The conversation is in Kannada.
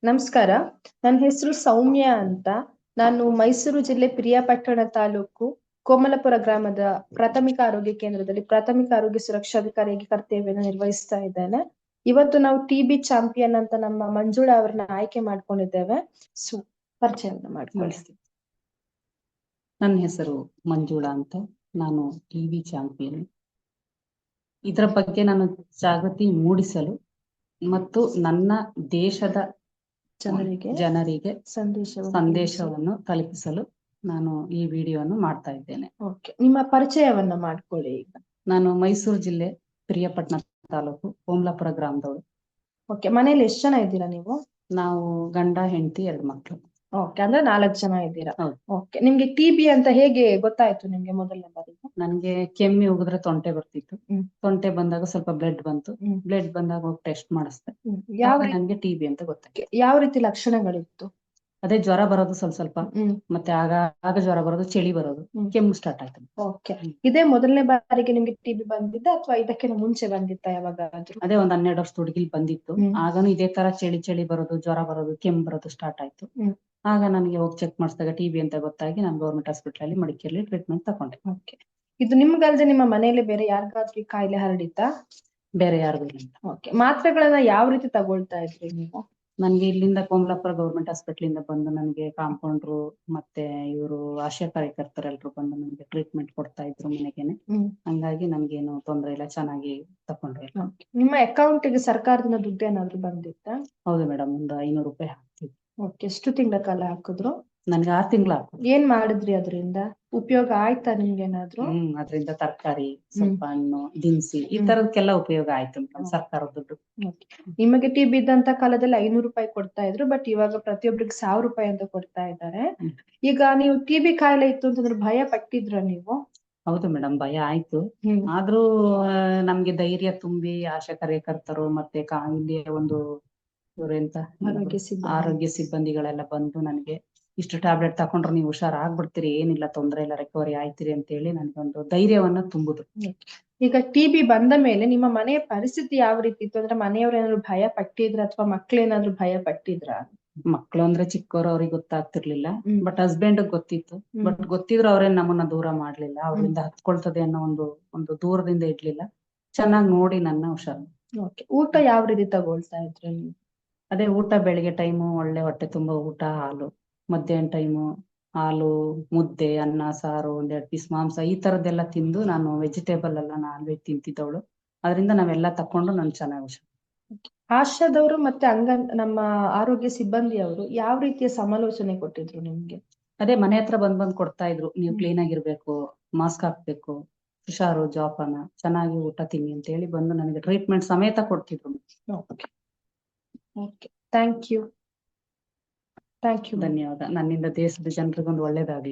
ನಮಸ್ಕಾರ. ನನ್ನ ಹೆಸರು ಸೌಮ್ಯ ಅಂತ. ನಾನು ಮೈಸೂರು ಜಿಲ್ಲೆ ಪಿರಿಯಾಪಟ್ಟಣ ತಾಲೂಕು ಕೋಮಲಪುರ ಗ್ರಾಮದ ಪ್ರಾಥಮಿಕ ಆರೋಗ್ಯ ಕೇಂದ್ರದಲ್ಲಿ ಪ್ರಾಥಮಿಕ ಆರೋಗ್ಯ ಸುರಕ್ಷಾಧಿಕಾರಿಯಾಗಿ ಕರ್ತವ್ಯವನ್ನು ನಿರ್ವಹಿಸ್ತಾ ಇದ್ದೇನೆ. ಇವತ್ತು ನಾವು TB ಚಾಂಪಿಯನ್ ಅಂತ ನಮ್ಮ ಮಂಜುಳಾ ಅವರನ್ನ ಆಯ್ಕೆ ಮಾಡ್ಕೊಂಡಿದ್ದೇವೆ. ಪರಿಚಯವನ್ನು ಮಾಡ್ಕೊಳ್ತೀವಿ. ನನ್ನ ಹೆಸರು ಮಂಜುಳಾ ಅಂತ. ನಾನು TB ಚಾಂಪಿಯನ್. ಇದರ ಬಗ್ಗೆ ನಾನು ಜಾಗೃತಿ ಮೂಡಿಸಲು ಮತ್ತು ನನ್ನ ದೇಶದ ಜನರಿಗೆ ಸಂದೇಶವನ್ನು ತಲುಪಿಸಲು ನಾನು ಈ ವಿಡಿಯೋವನ್ನು ಮಾಡ್ತಾ ಇದ್ದೇನೆ. ನಿಮ್ಮ ಪರಿಚಯವನ್ನ ಮಾಡ್ಕೊಳ್ಳಿ. ಈಗ ನಾನು ಮೈಸೂರು ಜಿಲ್ಲೆ ಪಿರಿಯಾಪಟ್ಟಣ ತಾಲೂಕು ಕೋಮಲಾಪುರ ಗ್ರಾಮದವಳು. ಮನೇಲಿ ಎಷ್ಟು ಜನ ಇದ್ದೀರಾ ನೀವು? ನಾವು ಗಂಡ ಹೆಂಡತಿ 2 ಮಕ್ಕಳು. ಅಂದ್ರೆ 4 ಜನ ಇದ್ದೀರಾ. ನಿಮ್ಗೆ TB ಅಂತ ಹೇಗೆ ಗೊತ್ತಾಯ್ತು ನಿಮ್ಗೆ ಮೊದಲನೇ ಬಾರಿಗೆ? ನನ್ಗೆ ಕೆಮ್ಮಿ ಉಗಿದ್ರೆ ತೊಂಟೆ ಬರ್ತಿತ್ತು. ತೊಂಟೆ ಬಂದಾಗ ಸ್ವಲ್ಪ ಬ್ಲಡ್ ಬಂತು. ಬ್ಲಡ್ ಬಂದಾಗ ಹೋಗಿ ಟೆಸ್ಟ್ ಮಾಡಿಸ್ದೆ. ನನ್ಗೆ TB ಅಂತ ಗೊತ್ತಾಯ್ತು. ಯಾವ ರೀತಿ ಲಕ್ಷಣಗಳಿತ್ತು? ಅದೇ ಜ್ವರ ಬರೋದು ಸ್ವಲ್ಪ ಮತ್ತೆ ಆಗ ಜ್ವರ ಬರೋದು, ಚಳಿ ಬರೋದು, ಕೆಮ್ಮು ಸ್ಟಾರ್ಟ್ ಆಯ್ತು. ಇದೇ ಮೊದಲನೇ ಬಾರಿಗೆ ನಿಮ್ಗೆ TB ಬಂದಿದ್ದ ಅಥವಾ ಇದಕ್ಕೆ ಮುಂಚೆ ಬಂದಿತ್ತ ಯಾವಾಗಾದ್ರೂ? ಅದೇ ಒಂದ್ 12 ವರ್ಷ ಹುಡುಗಿಲ್ ಬಂದಿತ್ತು. ಆಗಾನು ಇದೇ ತರ ಚಳಿ ಬರೋದು, ಜ್ವರ ಬರೋದು, ಕೆಮ್ಮು ಬರೋದು ಸ್ಟಾರ್ಟ್ ಆಯ್ತು. ಆಗ ನನಗೆ ಹೋಗಿ ಚೆಕ್ ಮಾಡಿಸಿದಾಗ TB ಅಂತ ಗೊತ್ತಾಗಿ ನಾನು ಗೌರ್ಮೆಂಟ್ ಹಾಸ್ಪಿಟಲ್ ಅಲ್ಲಿ ಮಡಿಕೇರಿಯಲ್ಲಿ ಟ್ರೀಟ್ಮೆಂಟ್ ತಗೊಂಡೆ. ಇದು ನಿಮ್ಗಲ್ದೆ ನಿಮ್ಮ ಮನೆಯಲ್ಲಿ ಬೇರೆ ಯಾರಿಗಾದ್ರೂ ಈ ಕಾಯಿಲೆ ಹರಡಿತ್ತಾ? ಬೇರೆ ಯಾರಿಗೂ ಇಲ್ಲ. ಮಾತ್ರೆಗಳನ್ನ ಯಾವ ರೀತಿ ತಗೊಳ್ತಾ ಇದ್ರಿ ನೀವು? ನನ್ಗೆ ಇಲ್ಲಿಂದ ಕೋಮಲಾಪುರ ಗೌರ್ಮೆಂಟ್ ಹಾಸ್ಪಿಟಲ್ ಇಂದ ಬಂದು ನನಗೆ ಕಾಂಪೌಂಡ್ರು ಮತ್ತೆ ಇವರು ಆಶಾ ಕಾರ್ಯಕರ್ತರು ಎಲ್ರು ಬಂದು ನನಗೆ ಟ್ರೀಟ್ಮೆಂಟ್ ಕೊಡ್ತಾ ಇದ್ರು ಮನೆಗೇನೆ. ಹಂಗಾಗಿ ನನ್ಗೇನು ತೊಂದ್ರೆ ಇಲ್ಲ, ಚೆನ್ನಾಗಿ ತಕೊಂಡ್ರೆ. ನಿಮ್ಮ ಅಕೌಂಟಿಗೆ ಸರ್ಕಾರದಿಂದ ದುಡ್ಡು ಏನಾದ್ರು ಬಂದಿತ್ತಾ? ಹೌದು ಮೇಡಮ್, ಒಂದು 500 ರೂಪಾಯಿ ಹಾಕ್ತಿದ್ವಿ. ಎಷ್ಟು ತಿಂಗಳ ಕಾಲ ಹಾಕಿದ್ರು? ನನ್ಗೆ 6 ತಿಂಗಳು ಹಾಕಿದ್ರು. ಏನ್ ಮಾಡಿದ್ರಿ ಅದರಿಂದ? ಉಪಯೋಗ ಆಯ್ತಾ ನಿಮ್ಗೇನಾದ್ರು? ಅದರಿಂದ ತರಕಾರಿ, ಸ್ವಲ್ಪ ಹಣ್ಣು, ದಿನಸಿ ಈ ತರದಕ್ಕೆಲ್ಲ ಉಪಯೋಗ ಆಯ್ತು ಮೇಡಮ್, ಸರ್ಕಾರದ ದುಡ್ಡು. ನಿಮಗೆ TB ಇದ್ದಂತ ಕಾಲದಲ್ಲಿ 500 ರೂಪಾಯಿ ಕೊಡ್ತಾ ಇದ್ರು, ಬಟ್ ಇವಾಗ ಪ್ರತಿಯೊಬ್ಬರಿಗೆ 1000 ರೂಪಾಯಿ ಅಂತ ಕೊಡ್ತಾ ಇದ್ದಾರೆ. ಈಗ ನೀವು TB ಕಾಯಿಲೆ ಇತ್ತು ಅಂತಂದ್ರೆ ಭಯ ಪಟ್ಟಿದ್ರ ನೀವು? ಹೌದು ಮೇಡಮ್, ಭಯ ಆಯ್ತು. ಆದ್ರೂ ನಮ್ಗೆ ಧೈರ್ಯ ತುಂಬಿ ಆಶಾ ಕಾರ್ಯಕರ್ತರು ಮತ್ತೆ ಇಲ್ಲಿ ಒಂದು ಇವರೆಂತ ಆರೋಗ್ಯ ಸಿಬ್ಬಂದಿಗಳೆಲ್ಲ ಬಂದು ನನಗೆ ಇಷ್ಟು ಟ್ಯಾಬ್ಲೆಟ್ ತಕೊಂಡ್ರೆ ನೀವು ಹುಷಾರ್ ಆಗ್ಬಿಡ್ತೀರಿ, ಏನಿಲ್ಲ, ತೊಂದ್ರೆ ಇಲ್ಲ, ರಿಕವರಿ ಆಯ್ತೀರಿ ಅಂತ ಹೇಳಿ ನನಗೊಂದು ಧೈರ್ಯವನ್ನ ತುಂಬುದು. ಈಗ TB ಬಂದ ಮೇಲೆ ನಿಮ್ಮ ಮನೆಯ ಪರಿಸ್ಥಿತಿ ಯಾವ ರೀತಿ ಇತ್ತು? ಅಂದ್ರೆ ಮನೆಯವ್ರು ಏನಾದ್ರು ಭಯ ಪಟ್ಟಿದ್ರ ಅಥವಾ ಮಕ್ಳೇನಾದ್ರು ಭಯ ಪಟ್ಟಿದ್ರ? ಮಕ್ಳು ಅಂದ್ರೆ ಚಿಕ್ಕವರು, ಅವ್ರಿಗೆ ಗೊತ್ತಾಗ್ತಿರ್ಲಿಲ್ಲ. ಬಟ್ ಹಸ್ಬೆಂಡ್ ಗೊತ್ತಿತ್ತು. ಬಟ್ ಗೊತ್ತಿದ್ರು ಅವ್ರೇನ್ ನಮ್ಮನ್ನ ದೂರ ಮಾಡ್ಲಿಲ್ಲ. ಅವ್ರಿಂದ ಹತ್ಕೊಳ್ತದೆ ಅನ್ನೋ ಒಂದು ದೂರದಿಂದ ಇಡ್ಲಿಲ್ಲ. ಚೆನ್ನಾಗಿ ನೋಡಿ ನನ್ನ ಹುಷಾರು. ಊಟ ಯಾವ ರೀತಿ ತಗೊಳ್ತಾ ಇದ್ರಿ ನೀವು? ಅದೇ ಊಟ ಬೆಳಿಗ್ಗೆ ಟೈಮು ಒಳ್ಳೆ ಹೊಟ್ಟೆ ತುಂಬಾ ಊಟ, ಹಾಲು. ಮಧ್ಯಾಹ್ನ ಟೈಮು ಹಾಲು, ಮುದ್ದೆ, ಅನ್ನ, ಸಾರು, 1-2 ಪೀಸ್ ಮಾಂಸ ಈ ತರದ್ದೆಲ್ಲ ತಿಂದು ನಾನು ವೆಜಿಟೇಬಲ್ ಎಲ್ಲ ನಾನ್ ವೆಜ್ ತಿಂತಿದ್ದವಳು. ಅದರಿಂದ ನಾವೆಲ್ಲ ತಕೊಂಡು ನಾನು ಚೆನ್ನಾಗಿ ಹುಷಾರು. ಆಶಾದವರು ಮತ್ತೆ ನಮ್ಮ ಆರೋಗ್ಯ ಸಿಬ್ಬಂದಿಯವರು ಯಾವ ರೀತಿಯ ಸಮಾಲೋಚನೆ ಕೊಟ್ಟಿದ್ರು ನಿಮ್ಗೆ? ಅದೇ ಮನೆ ಹತ್ರ ಬಂದ್ ಕೊಡ್ತಾ ಇದ್ರು, ನೀವು ಕ್ಲೀನ್ ಆಗಿರ್ಬೇಕು, ಮಾಸ್ಕ್ ಹಾಕ್ಬೇಕು, ಹುಷಾರು, ಜೋಪಾನ, ಚೆನ್ನಾಗಿ ಊಟ ತಿನ್ನಿ ಅಂತ ಹೇಳಿ ಬಂದು ನನಗೆ ಟ್ರೀಟ್ಮೆಂಟ್ ಸಮೇತ ಕೊಡ್ತಿದ್ರು. Thank you. ಧನ್ಯವಾದ. ನನ್ನಿಂದ ದೇಶದ ಜನರಿಗೊಂದು ಒಳ್ಳೇದಾಗ್ಲಿ.